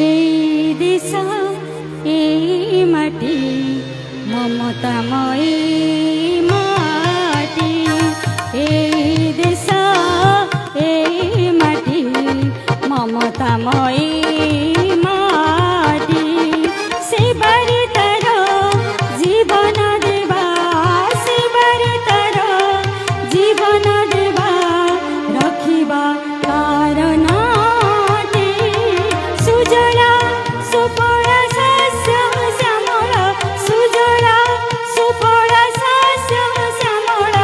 এই দেশ এই মাটি মমতাময়ী মাটি, এই দেশ এই মাটি মমতাময়ী মাটি। সেবারে তার জীবন দেবা, সেবারে তার জীবন দেবা, রখিবা কারণ সুজলা সুফলা শস্য শ্যামଳ, সুজলা সুফলা শস্য শ্যামଳ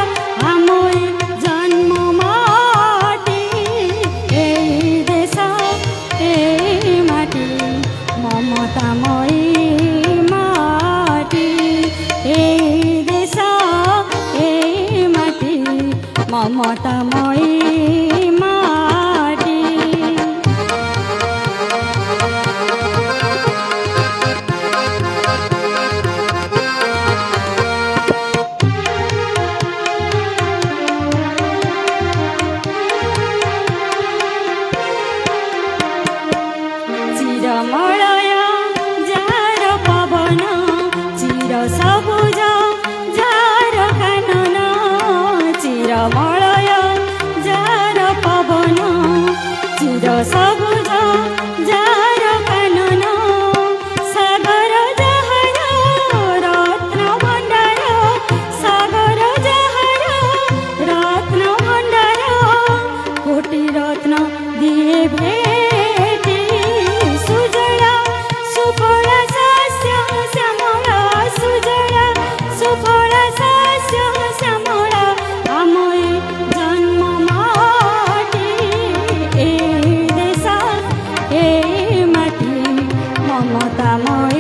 আমই জন্ম মাটি। এই দেশ এই মাটি মমতাময়ী মাটি, এই দেশ এই মাটি মমতাময়ী মাটি। চিরমলয় যার পবন, চির সবুজ যার কানন, চিরমলয় যার পবন, চির সবুজ যার কানন, সাগর যাহার রত্ন ভণ্ডার, সাগর যাহার রত্ন ভণ্ডার, কোটি রত্ন দিয়ে ভেটি। সুজলা সুফলা শস্য শ্যামଳ, সুজলা সুফলা শস্য শ্যামଳ আমই জন্ম মাটি। এই দেশ এই মাটি মমতাময়ী